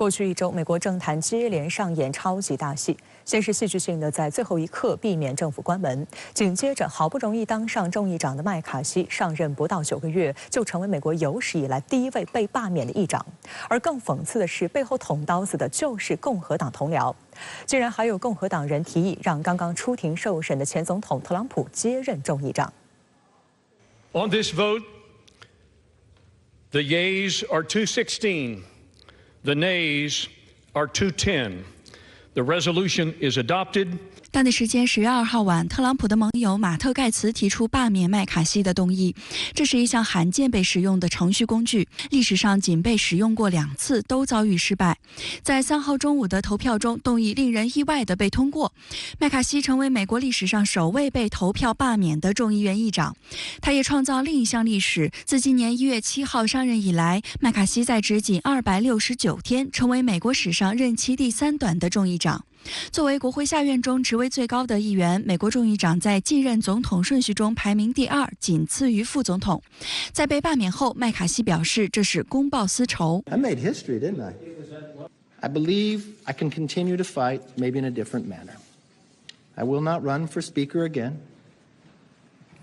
过去一周，美国政坛接连上演超级大戏。先是戏剧性的在最后一刻避免政府关门，紧接着好不容易当上众议长的麦卡锡上任不到9个月，就成为美国有史以来第一位被罢免的议长。而更讽刺的是，背后捅刀子的就是共和党同僚。竟然还有共和党人提议让刚刚出庭受审的前总统特朗普接任众议长。On this vote, the yeas are 216, the nays are 210. The resolution is adopted. 当地时间10月2号晚，特朗普的盟友马特盖茨提出罢免麦卡锡的动议。这是一项罕见被使用的程序工具，历史上仅被使用过2次，都遭遇失败。在3号中午的投票中，动议令人意外地被通过。麦卡锡成为美国历史上首位被投票罢免的众议院议长。他也创造另一项历史，自今年1月7号上任以来，麦卡锡在只仅269天，成为美国史上任期第3短的众议长。作为国会下院中职位最高的议员，美国众议长在继任总统顺序中排名第2，仅次于副总统。在被罢免后，麦卡锡表示这是公报私仇。I made history, didn't I? I believe I can continue to fight, maybe in a different manner. I will not run for speaker again.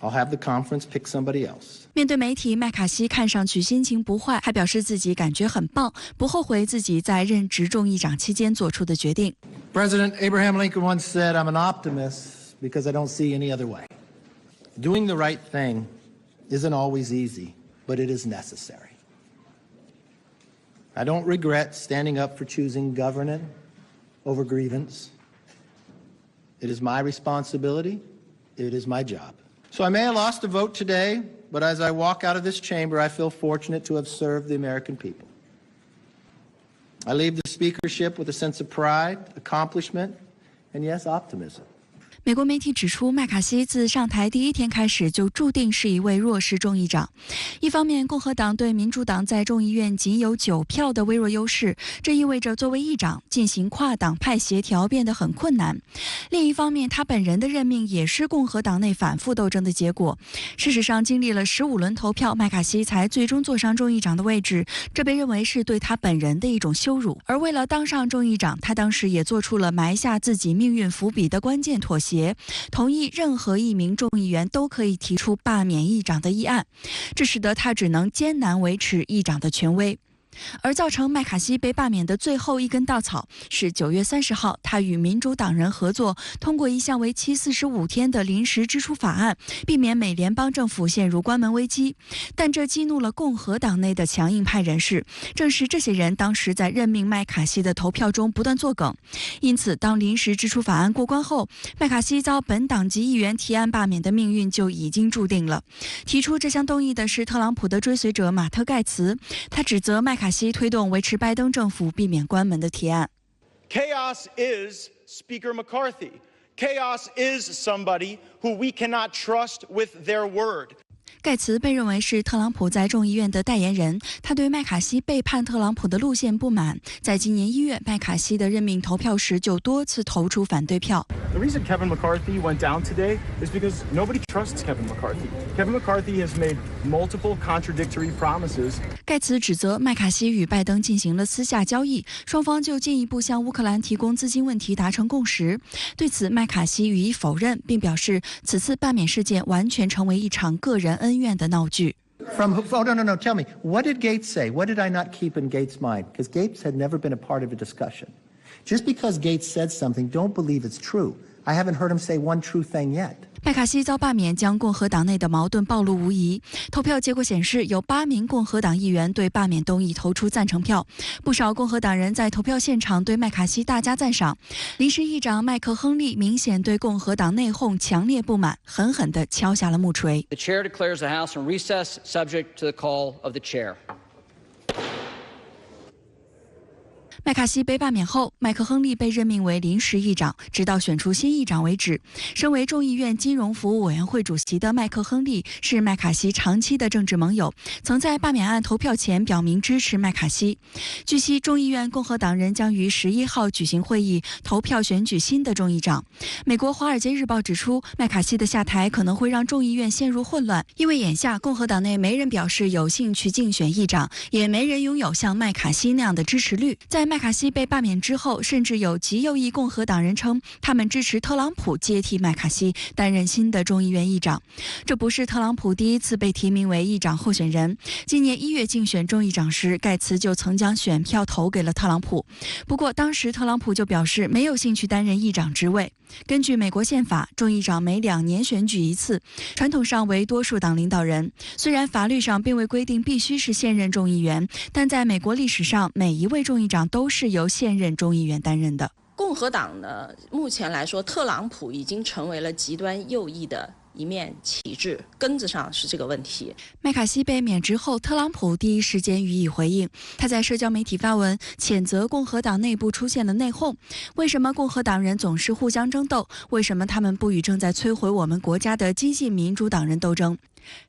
I'll have the conference pick somebody else. 面对媒体，麦卡锡看上去心情不坏，还表示自己感觉很棒，不后悔自己在任职众议长期间做出的决定。President Abraham Lincoln once said, "I'm an optimist because I don't see any other way." Doing the right thing isn't always easy, but it is necessary. I don't regret standing up for choosing governance over grievance. It is my responsibility. It is my job. So I may have lost a vote today, but as I walk out of this chamber, I feel fortunate to have served the American people. I leave the speakership with a sense of pride, accomplishment, and yes, optimism. 美国媒体指出，麦卡锡自上台第1天开始就注定是一位弱势众议长。一方面，共和党对民主党在众议院仅有9票的微弱优势，这意味着作为议长进行跨党派协调变得很困难。另一方面，他本人的任命也是共和党内反复斗争的结果。事实上，经历了15轮投票，麦卡锡才最终坐上众议长的位置，这被认为是对他本人的一种羞辱。而为了当上众议长，他当时也做出了埋下自己命运伏笔的关键妥协。同意任何一名众议员都可以提出罢免议长的议案，这使得他只能艰难维持议长的权威。而造成麦卡锡被罢免的最后一根稻草是9月30号，他与民主党人合作通过一项为期45天的临时支出法案，避免美联邦政府陷入关门危机。但这激怒了共和党内的强硬派人士，正是这些人当时在任命麦卡锡的投票中不断作梗。因此，当临时支出法案过关后，麦卡锡遭本党籍议员提案罢免的命运就已经注定了。提出这项动议的是特朗普的追随者马特盖茨，他指责麦卡锡推动维持拜登政府避免关门的提案。 Chaos is Speaker McCarthy. Chaos is somebody who we cannot trust with their word. 盖茨被认为是特朗普在众议院的代言人，他对麦卡锡背叛特朗普的路线不满，在今年1月麦卡锡的任命投票时就多次投出反对票。The reason Kevin McCarthy went down today is because nobody trusts Kevin McCarthy. Kevin McCarthy has made multiple contradictory promises. 盖茨指责麦卡锡与拜登进行了私下交易，双方就进一步向乌克兰提供资金问题达成共识。对此，麦卡锡予以否认，并表示此次罢免事件完全成为一场个人恩怨的闹剧。From oh no, tell me, what did Gates say? What did I not keep in Gates' mind? Because Gates had never been a part of a discussion. Just because Gates said something, don't believe it's true. I haven't heard him say one true thing yet. 麦卡锡遭罢免将共和党内的矛盾暴露无遗。投票结果显示，有8名共和党议员对罢免动议投出赞成票。不少共和党人在投票现场对麦卡锡大加赞赏。临时议长麦克亨利明显对共和党内讧强烈不满，狠狠地敲下了木锤。The chair declares the House in recess, subject to the call of the chair. 麦卡锡被罢免后，麦克亨利被任命为临时议长，直到选出新议长为止。身为众议院金融服务委员会主席的麦克亨利是麦卡锡长期的政治盟友，曾在罢免案投票前表明支持麦卡锡。据悉，众议院共和党人将于11号举行会议，投票选举新的众议长。美国《华尔街日报》指出，麦卡锡的下台可能会让众议院陷入混乱，因为眼下共和党内没人表示有兴趣竞选议长，也没人拥有像麦卡锡那样的支持率。在麦卡锡被罢免之后，甚至有极右翼共和党人称，他们支持特朗普接替麦卡锡担任新的众议院议长。这不是特朗普第一次被提名为议长候选人。今年1月竞选众议长时，盖茨就曾将选票投给了特朗普。不过当时特朗普就表示没有兴趣担任议长职位。根据美国宪法，众议长每2年选举一次，传统上为多数党领导人。虽然法律上并未规定必须是现任众议员，但在美国历史上，每一位众议长都是由现任众议员担任的。共和党呢，目前来说，特朗普已经成为了极端右翼的一面旗帜，根子上是这个问题。麦卡锡被免职后，特朗普第一时间予以回应。他在社交媒体发文，谴责共和党内部出现了内讧。为什么共和党人总是互相争斗？为什么他们不与正在摧毁我们国家的激进民主党人斗争？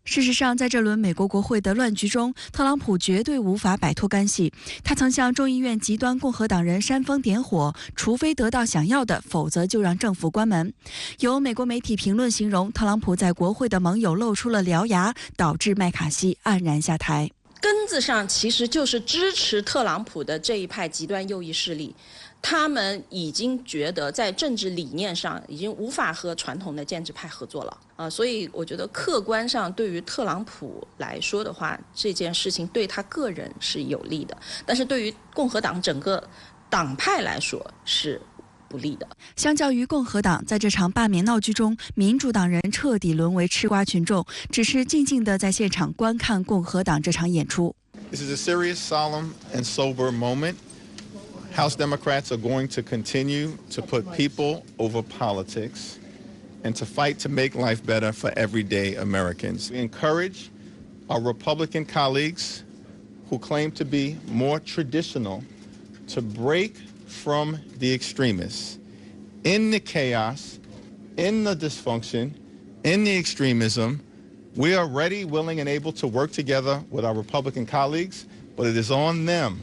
事实上，在这轮美国国会的乱局中，特朗普绝对无法摆脱干系。他曾向众议院极端共和党人煽风点火，除非得到想要的，否则就让政府关门。有美国媒体评论形容，特朗普在国会的盟友露出了獠牙，导致麦卡锡黯然下台。根子上其实就是支持特朗普的这一派极端右翼势力。他们已经觉得在政治理念上已经无法和传统的建制派合作了所以我觉得客观上对于特朗普来说的话，这件事情对他个人是有利的，但是对于共和党整个党派来说是不利的。相较于共和党，在这场罢免闹剧中，民主党人彻底沦为吃瓜群众，只是静静地在现场观看共和党这场演出。 This is a serious, solemn, and sober moment. House Democrats are going to continue to put people over politics and to fight to make life better for everyday Americans. We encourage our Republican colleagues who claim to be more traditional to break from the extremists. In the chaos, in the dysfunction, in the extremism, we are ready, willing, and able to work together with our Republican colleagues, but it is on them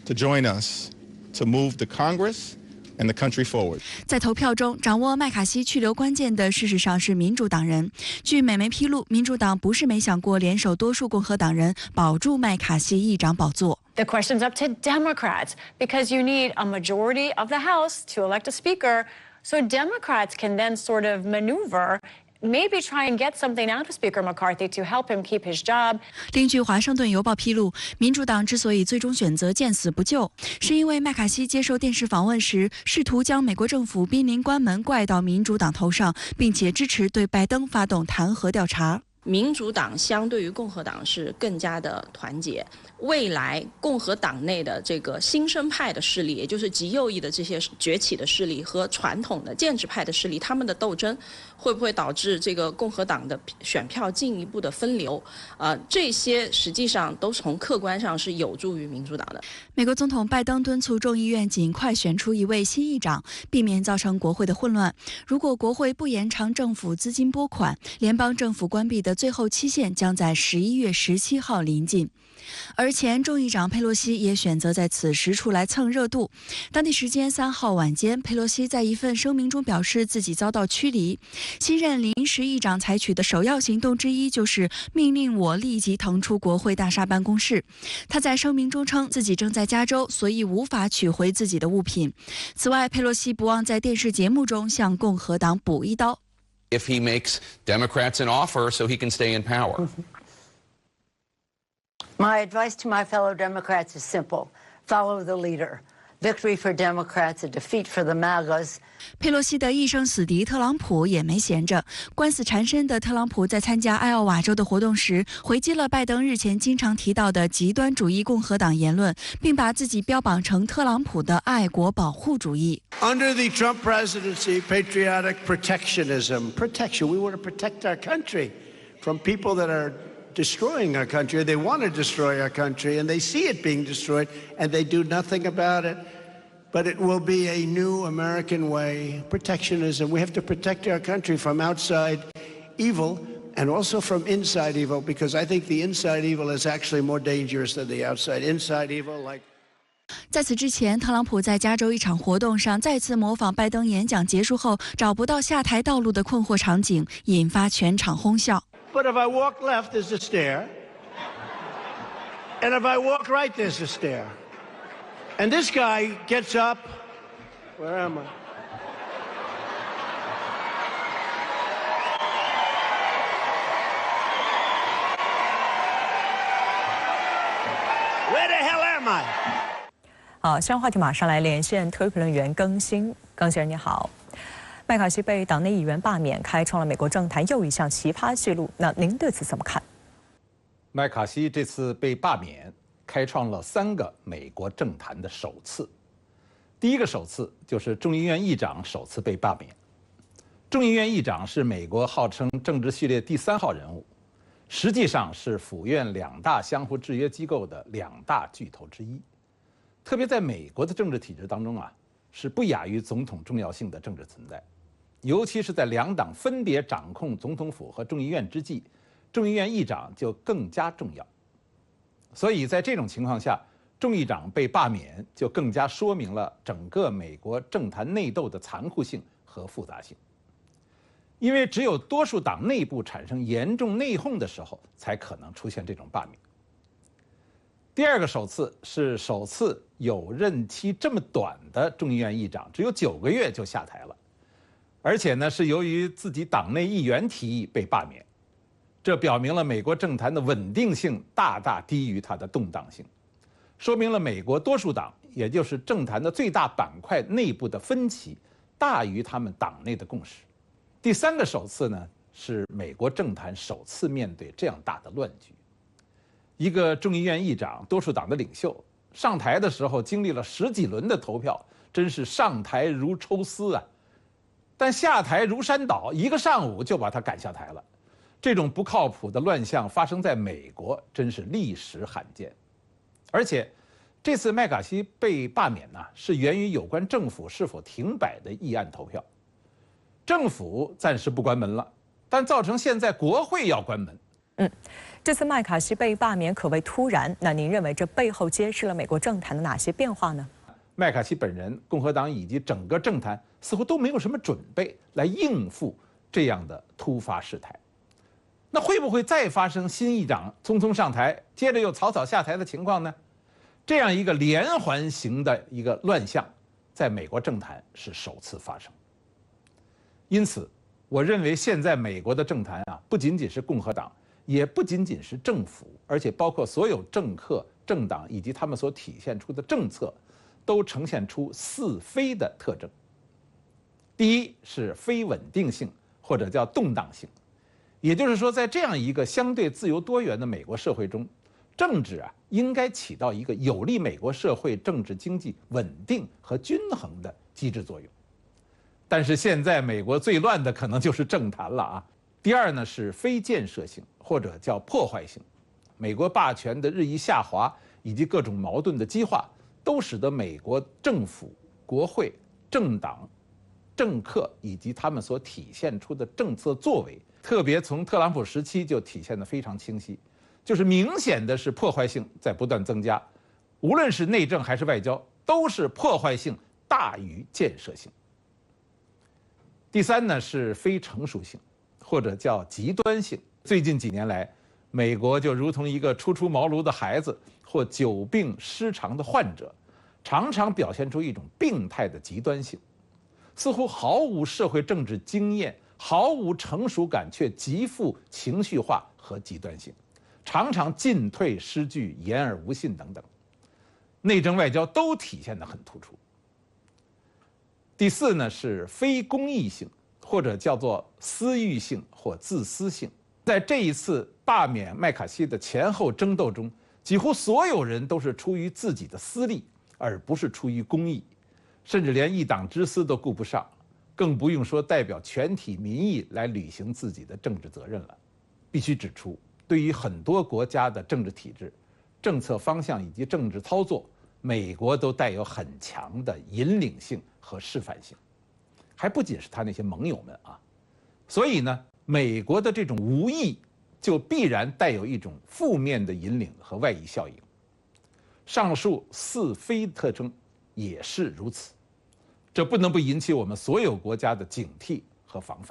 to join us to move the Congress and the country forward. 在投票中，掌握麦卡锡去留关键的事实上是民主党人。据美媒披露，民主党不是没想过联手多数共和党人保住麦卡锡议长宝座。The question's up to Democrats because you need a majority of the House to elect a speaker, so Democrats can then sort of maneuver.Maybe try and get something out of Speaker McCarthy to help him keep his job. 另据《华盛顿邮报》披露，民主党之所以最终选择见死不救，是因为麦卡锡接受电视访问时，试图将美国政府濒临关门怪到民主党头上，并且支持对拜登发动弹劾调查。民主党相对于共和党是更加的团结。未来共和党内的这个新生派的势力，也就是极右翼的这些崛起的势力和传统的建制派的势力，他们的斗争会不会导致这个共和党的选票进一步的分流？这些实际上都从客观上是有助于民主党的。美国总统拜登敦促众议院尽快选出一位新议长，避免造成国会的混乱。如果国会不延长政府资金拨款，联邦政府关闭的最后期限将在11月17号临近。而前众议长佩洛西也选择在此时出来蹭热度。当地时间3号晚间，佩洛西在一份声明中表示自己遭到驱离。新任临时议长采取的首要行动之一就是命令我立即腾出国会大厦办公室。他在声明中称自己正在加州，所以无法取回自己的物品。此外，佩洛西不忘在电视节目中向共和党补一刀。If he makes Democrats an offer so he can stay in power. My advice to my fellow Democrats is simple. Follow the leader. Victory for Democrats, a defeat for the MAGAs. 佩洛西的一生死敌特朗普也没闲着。官司缠身的特朗普在参加艾奥瓦州的活动时，回击了拜登日前经常提到的极端主义共和党言论，并把自己标榜成特朗普的爱国保护主义。Under the Trump presidency, patriotic protection. We want to protect our country from people that are destroying our country. They want to destroy our country, and they see it being destroyed, and they do nothing about it. But it will be a new American way, protectionism. We have to protect our country from outside evil and also from inside evil, because I think the inside evil is actually more dangerous than the outside. Inside evil, like... 在此之前，特朗普在加州一场活动上再次模仿拜登演讲结束后找不到下台道路的困惑场景，引发全场哄笑。But if I walk left, there's a stair. And if I walk right, there's a stair. And this guy gets up. Where am I? Where the hell am I? 好，相关话题马上来连线特约评论员更新。更先生你好，麦卡锡被党内议员罢免，开创了美国政坛又一项奇葩记录。那您对此怎么看？麦卡锡这次被罢免，开创了3个美国政坛的首次。第一个首次就是众议院议长首次被罢免。众议院议长是美国号称政治序列第3号人物，实际上是府院2大相互制约机构的2大巨头之一。特别在美国的政治体制当中啊，是不亚于总统重要性的政治存在，尤其是在2党分别掌控总统府和众议院之际，众议院议长就更加重要。所以在这种情况下，众议长被罢免，就更加说明了整个美国政坛内斗的残酷性和复杂性。因为只有多数党内部产生严重内讧的时候，才可能出现这种罢免。第二个首次是首次有任期这么短的众议院议长，只有9个月就下台了，而且呢是由于自己党内议员提议被罢免。这表明了美国政坛的稳定性大大低于它的动荡性，说明了美国多数党，也就是政坛的最大板块内部的分歧大于他们党内的共识。第3个首次呢，是美国政坛首次面对这样大的乱局。一个众议院议长，多数党的领袖，上台的时候经历了10几轮的投票，真是上台如抽丝啊！但下台如山倒，一个上午就把他赶下台了。这种不靠谱的乱象发生在美国，真是历史罕见。而且，这次麦卡锡被罢免呢，是源于有关政府是否停摆的议案投票。政府暂时不关门了，但造成现在国会要关门。这次麦卡锡被罢免可谓突然，那您认为这背后揭示了美国政坛的哪些变化呢？麦卡锡本人、共和党以及整个政坛似乎都没有什么准备来应付这样的突发事态。那会不会再发生新议长匆匆上台，接着又草草下台的情况呢？这样一个连环型的一个乱象，在美国政坛是首次发生。因此，我认为现在美国的政坛啊，不仅仅是共和党，也不仅仅是政府，而且包括所有政客、政党以及他们所体现出的政策，都呈现出4非的特征。第一是非稳定性，或者叫动荡性。也就是说，在这样一个相对自由多元的美国社会中，政治啊应该起到一个有利美国社会政治经济稳定和均衡的机制作用。但是现在美国最乱的可能就是政坛了啊。第二呢是非建设性，或者叫破坏性。美国霸权的日益下滑以及各种矛盾的激化，都使得美国政府、国会、政党、政客以及他们所体现出的政策作为，特别从特朗普时期就体现得非常清晰，就是明显的是破坏性在不断增加，无论是内政还是外交，都是破坏性大于建设性。第3呢是非成熟性，或者叫极端性。最近几年来，美国就如同一个初出茅庐的孩子或久病失常的患者，常常表现出一种病态的极端性，似乎毫无社会政治经验，毫无成熟感，却极富情绪化和极端性，常常进退失据、言而无信等等，内政外交都体现得很突出。第4呢是非公益性，或者叫做私欲性或自私性。在这一次罢免麦卡锡的前后争斗中，几乎所有人都是出于自己的私利，而不是出于公益，甚至连一党之私都顾不上，更不用说代表全体民意来履行自己的政治责任了。必须指出，对于很多国家的政治体制、政策方向以及政治操作，美国都带有很强的引领性和示范性，还不仅是他那些盟友们啊。所以呢，美国的这种无意就必然带有一种负面的引领和外溢效应。上述4非特征也是如此，这不能不引起我们所有国家的警惕和防范。